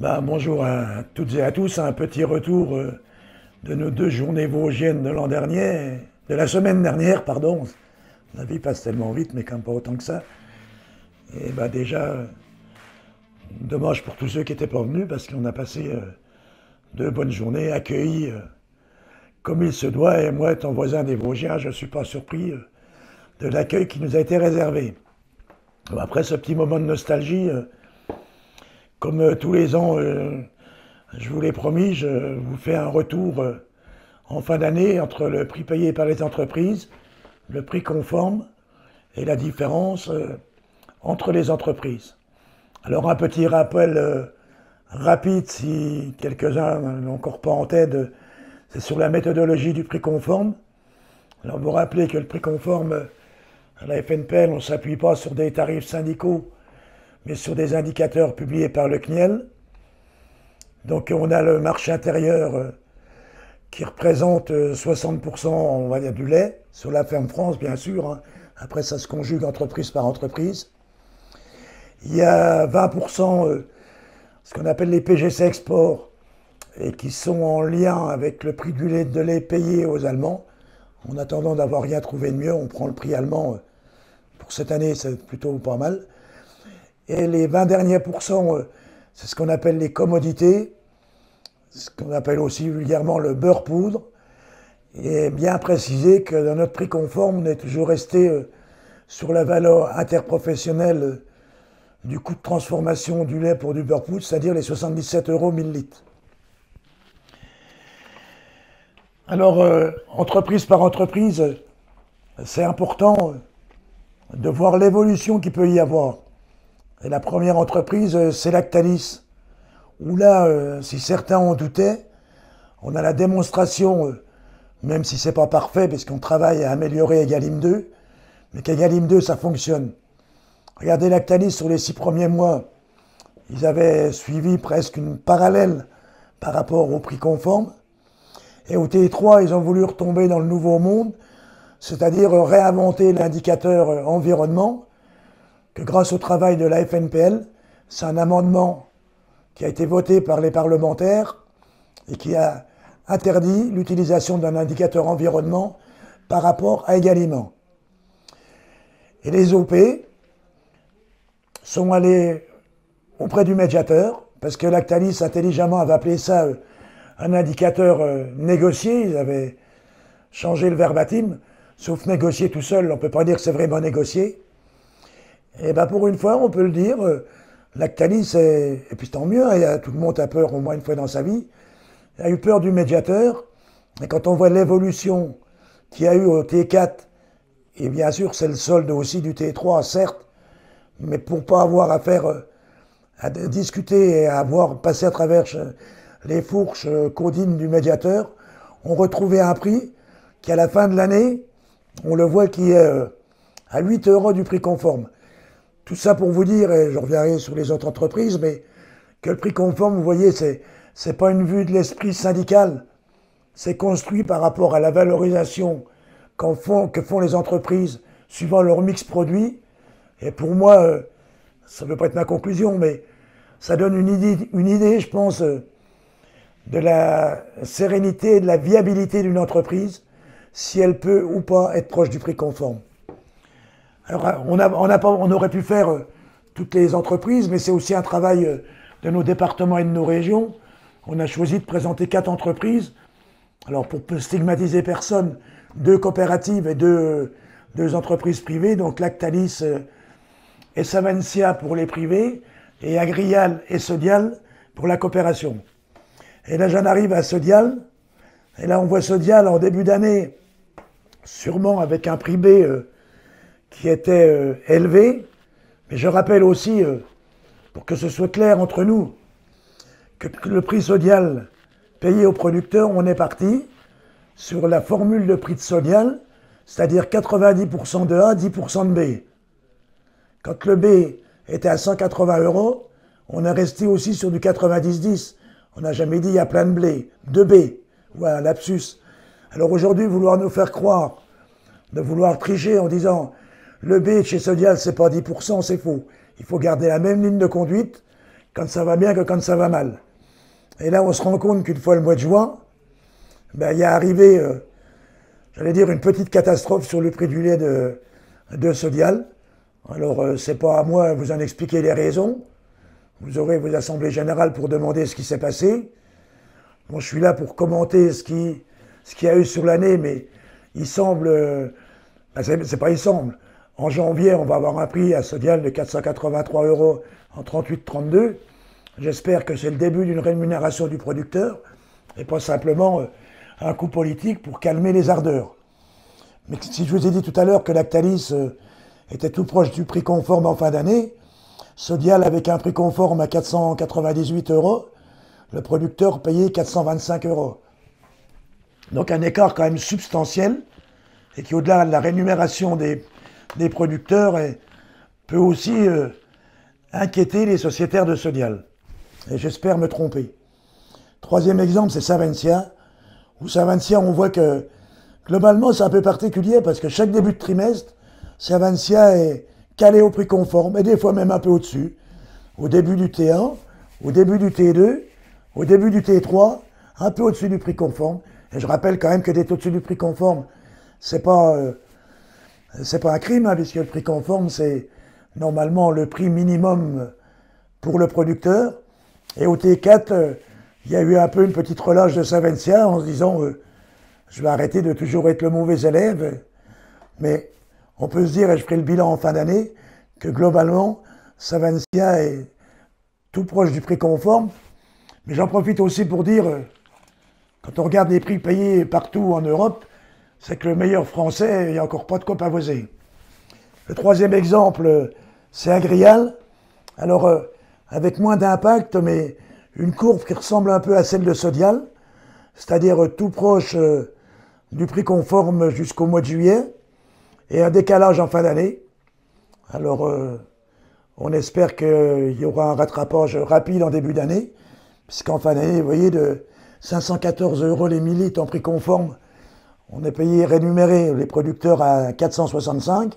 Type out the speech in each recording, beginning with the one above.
Bonjour à toutes et à tous, un petit retour de nos 2 journées vosgiennes de l'an dernier, de la semaine dernière, pardon. La vie passe tellement vite, mais quand même pas autant que ça. Et déjà, dommage pour tous ceux qui n'étaient pas venus, parce qu'on a passé 2 bonnes journées accueillis comme il se doit. Et moi, étant voisin des Vosgiens, je ne suis pas surpris de l'accueil qui nous a été réservé. Après ce petit moment de nostalgie, comme tous les ans, je vous l'ai promis, je vous fais un retour en fin d'année entre le prix payé par les entreprises, le prix conforme et la différence entre les entreprises. Alors un petit rappel rapide, si quelques-uns n'ont encore pas en tête, c'est sur la méthodologie du prix conforme. Alors vous rappelez que le prix conforme, à la FNPL, on ne s'appuie pas sur des tarifs syndicaux, mais sur des indicateurs publiés par le CNIEL. Donc on a le marché intérieur qui représente 60%, on va dire, du lait, sur la ferme France, bien sûr. Hein. Après, ça se conjugue entreprise par entreprise. Il y a 20%, ce qu'on appelle les PGC Export, et qui sont en lien avec le prix du lait de lait payé aux Allemands. En attendant d'avoir rien trouvé de mieux, on prend le prix allemand. Pour cette année, c'est plutôt pas mal. Et les 20 derniers pourcents, c'est ce qu'on appelle les commodités, ce qu'on appelle aussi vulgairement le beurre poudre. Et bien préciser que dans notre prix conforme, on est toujours resté sur la valeur interprofessionnelle du coût de transformation du lait pour du beurre poudre, c'est-à-dire les 77 € 1000 litres. Alors, entreprise par entreprise, c'est important de voir l'évolution qu'il peut y avoir. Et la première entreprise, c'est Lactalis, où là, si certains en doutaient, on a la démonstration, même si c'est pas parfait, parce qu'on travaille à améliorer Egalim 2, mais qu'Egalim 2, ça fonctionne. Regardez Lactalis sur les 6 premiers mois, ils avaient suivi presque une parallèle par rapport au prix conforme. Et au T3, ils ont voulu retomber dans le nouveau monde, c'est-à-dire réinventer l'indicateur environnement, que grâce au travail de la FNPL, c'est un amendement qui a été voté par les parlementaires et qui a interdit l'utilisation d'un indicateur environnement par rapport à Egalim. Et les OP sont allés auprès du médiateur, parce que Lactalis, intelligemment, avait appelé ça un indicateur négocié. Ils avaient changé le verbatim, sauf négocier tout seul, on ne peut pas dire que c'est vraiment négocié. Et pour une fois, on peut le dire, Lactalis, et puis tant mieux, hein, tout le monde a peur au moins une fois dans sa vie, il a eu peur du médiateur, et quand on voit l'évolution qu'il y a eu au T4, et bien sûr c'est le solde aussi du T3, certes, mais pour ne pas avoir affaire à discuter et à avoir passé à travers les fourches codines du médiateur, on retrouvait un prix qui à la fin de l'année, on le voit qui est à 8 € du prix conforme. Tout ça pour vous dire, et je reviendrai sur les autres entreprises, mais que le prix conforme, vous voyez, c'est pas une vue de l'esprit syndical. C'est construit par rapport à la valorisation que font les entreprises suivant leur mix produit. Et pour moi, ça ne veut pas être ma conclusion, mais ça donne une idée, je pense, de la sérénité et de la viabilité d'une entreprise, si elle peut ou pas être proche du prix conforme. Alors, on aurait pu faire toutes les entreprises, mais c'est aussi un travail de nos départements et de nos régions. On a choisi de présenter 4 entreprises. Alors, pour ne stigmatiser personne, 2 coopératives et 2 entreprises privées, donc Lactalis et Savencia pour les privés, et Agrial et Sodial pour la coopération. Et là, j'en arrive à Sodial, et là, on voit Sodial en début d'année, sûrement avec un prix B qui était élevé, mais je rappelle aussi, pour que ce soit clair entre nous, que le prix Sodial payé aux producteurs, on est parti sur la formule de prix de Sodial, c'est-à-dire 90% de A, 10% de B. Quand le B était à 180 €, on est resté aussi sur du 90-10. On n'a jamais dit il y a plein de blé, de B. Voilà, lapsus. Alors aujourd'hui, vouloir nous faire croire, de vouloir tricher en disant le B chez Sodial, c'est pas 10%, c'est faux. Il faut garder la même ligne de conduite quand ça va bien que quand ça va mal. Et là, on se rend compte qu'une fois le mois de juin, ben, il y a arrivé, j'allais dire, une petite catastrophe sur le prix du lait de Sodial. Alors, c'est pas à moi de vous en expliquer les raisons. Vous aurez vos assemblées générales pour demander ce qui s'est passé. Bon, je suis là pour commenter ce qu'il y a eu sur l'année, mais il semble, ben, c'est pas il semble. En janvier, on va avoir un prix à Sodial de 483 € en 38,32. J'espère que c'est le début d'une rémunération du producteur et pas simplement un coup politique pour calmer les ardeurs. Mais si je vous ai dit tout à l'heure que Lactalis était tout proche du prix conforme en fin d'année, Sodial avec un prix conforme à 498 €, le producteur payait 425 €. Donc un écart quand même substantiel et qui, au-delà de la rémunération des producteurs, peut aussi inquiéter les sociétaires de Sodial. Et j'espère me tromper. Troisième exemple, c'est Savencia. Où Savencia, on voit que globalement, c'est un peu particulier parce que chaque début de trimestre, Savencia est calé au prix conforme et des fois même un peu au-dessus. Au début du T1, au début du T2, au début du T3, un peu au-dessus du prix conforme. Et je rappelle quand même que d'être au-dessus du prix conforme, c'est pas un crime, hein, puisque le prix conforme, c'est normalement le prix minimum pour le producteur. Et au T4, il y a eu un peu une petite relâche de Savencia en se disant je vais arrêter de toujours être le mauvais élève. Mais on peut se dire, et je ferai le bilan en fin d'année, que globalement, Savencia est tout proche du prix conforme. Mais j'en profite aussi pour dire, quand on regarde les prix payés partout en Europe, c'est que le meilleur français, il n'y a encore pas de quoi pavoiser. Le troisième exemple, c'est Agrial. Alors, avec moins d'impact, mais une courbe qui ressemble un peu à celle de Sodial, c'est-à-dire tout proche du prix conforme jusqu'au mois de juillet, et un décalage en fin d'année. Alors, on espère qu'il y aura un rattrapage rapide en début d'année, puisqu'en fin d'année, vous voyez, de 514 € les millilitres en prix conforme, on est payé rémunéré, les producteurs, à 465.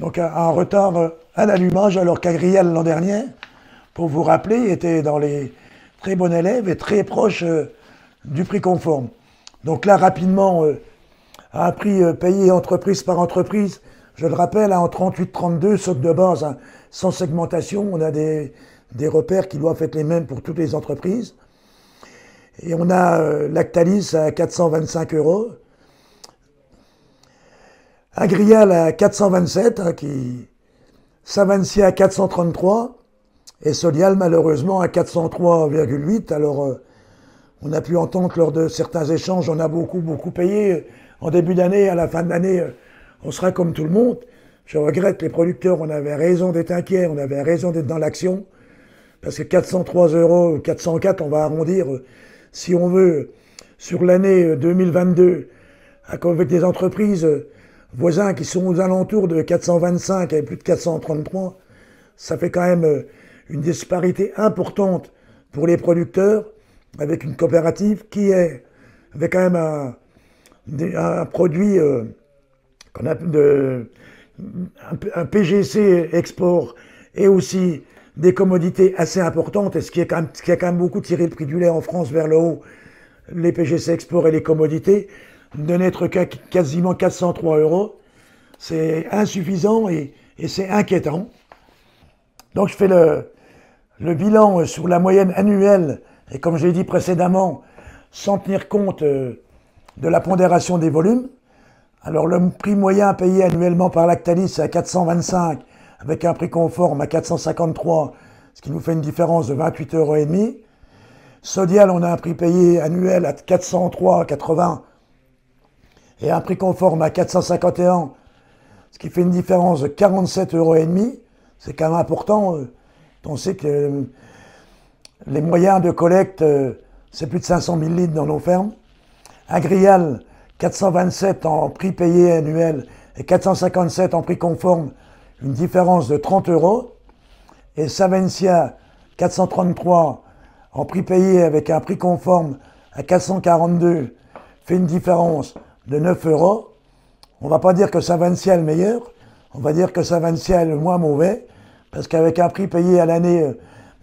Donc un retard à l'allumage, alors qu'Agrial l'an dernier, pour vous rappeler, était dans les très bons élèves et très proche du prix conforme. Donc là, rapidement, à un prix payé entreprise par entreprise, je le rappelle, en 38,32, socle de base, hein, sans segmentation, on a des repères qui doivent être les mêmes pour toutes les entreprises. Et on a Lactalis à 425 €, Agrial à 427, hein, Savencia à 433, et Sodial malheureusement à 403,8. Alors on a pu entendre lors de certains échanges, on a beaucoup payé. En début d'année, à la fin de l'année, on sera comme tout le monde. Je regrette les producteurs, on avait raison d'être inquiets, on avait raison d'être dans l'action. Parce que 403 €, 404, on va arrondir, si on veut, sur l'année 2022, avec des entreprises voisins qui sont aux alentours de 425 et plus de 433, ça fait quand même une disparité importante pour les producteurs, avec une coopérative qui est, avec quand même un produit qu'on a un PGC export et aussi des commodités assez importantes, et ce qui a quand même beaucoup tiré le prix du lait en France vers le haut, les PGC export et les commodités, de n'être qu'à quasiment 403 €. C'est insuffisant et c'est inquiétant. Donc je fais le bilan sur la moyenne annuelle, et comme je l'ai dit précédemment, sans tenir compte de la pondération des volumes. Alors le prix moyen payé annuellement par Lactalis, c'est à 425, avec un prix conforme à 453, ce qui nous fait une différence de 28,5 €. Sodial, on a un prix payé annuel à 403,80 et un prix conforme à 451, ce qui fait une différence de 47,5 €. C'est quand même important. On sait que les moyens de collecte, c'est plus de 500 000 litres dans nos fermes. Agrial, 427 en prix payé annuel et 457 en prix conforme, une différence de 30 €. Et Savencia, 433 en prix payé avec un prix conforme à 442, fait une différence de 9 €. On ne va pas dire que Savencia est le meilleur, on va dire que Savencia est le moins mauvais, parce qu'avec un prix payé à l'année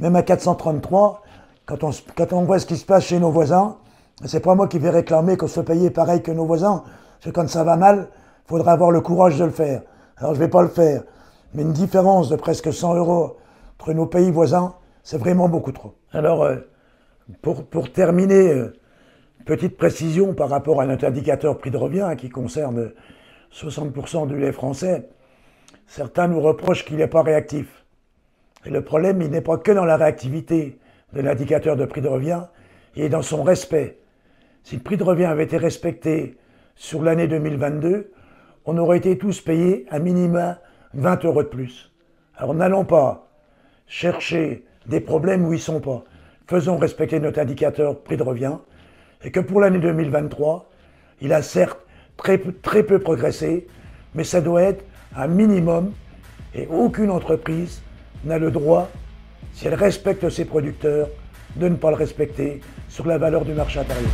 même à 433, quand on voit ce qui se passe chez nos voisins, c'est pas moi qui vais réclamer qu'on soit payé pareil que nos voisins, parce que quand ça va mal, il faudra avoir le courage de le faire. Alors je vais pas le faire, mais une différence de presque 100 € entre nos pays voisins, c'est vraiment beaucoup trop. Alors, pour terminer, petite précision par rapport à notre indicateur prix de revient qui concerne 60% du lait français. Certains nous reprochent qu'il n'est pas réactif. Et le problème, il n'est pas que dans la réactivité de l'indicateur de prix de revient, il est dans son respect. Si le prix de revient avait été respecté sur l'année 2022, on aurait été tous payés à minima 20 € de plus. Alors n'allons pas chercher des problèmes où ils ne sont pas. Faisons respecter notre indicateur prix de revient, et que pour l'année 2023, il a certes très peu progressé, mais ça doit être un minimum, et aucune entreprise n'a le droit, si elle respecte ses producteurs, de ne pas le respecter sur la valeur du marché intérieur.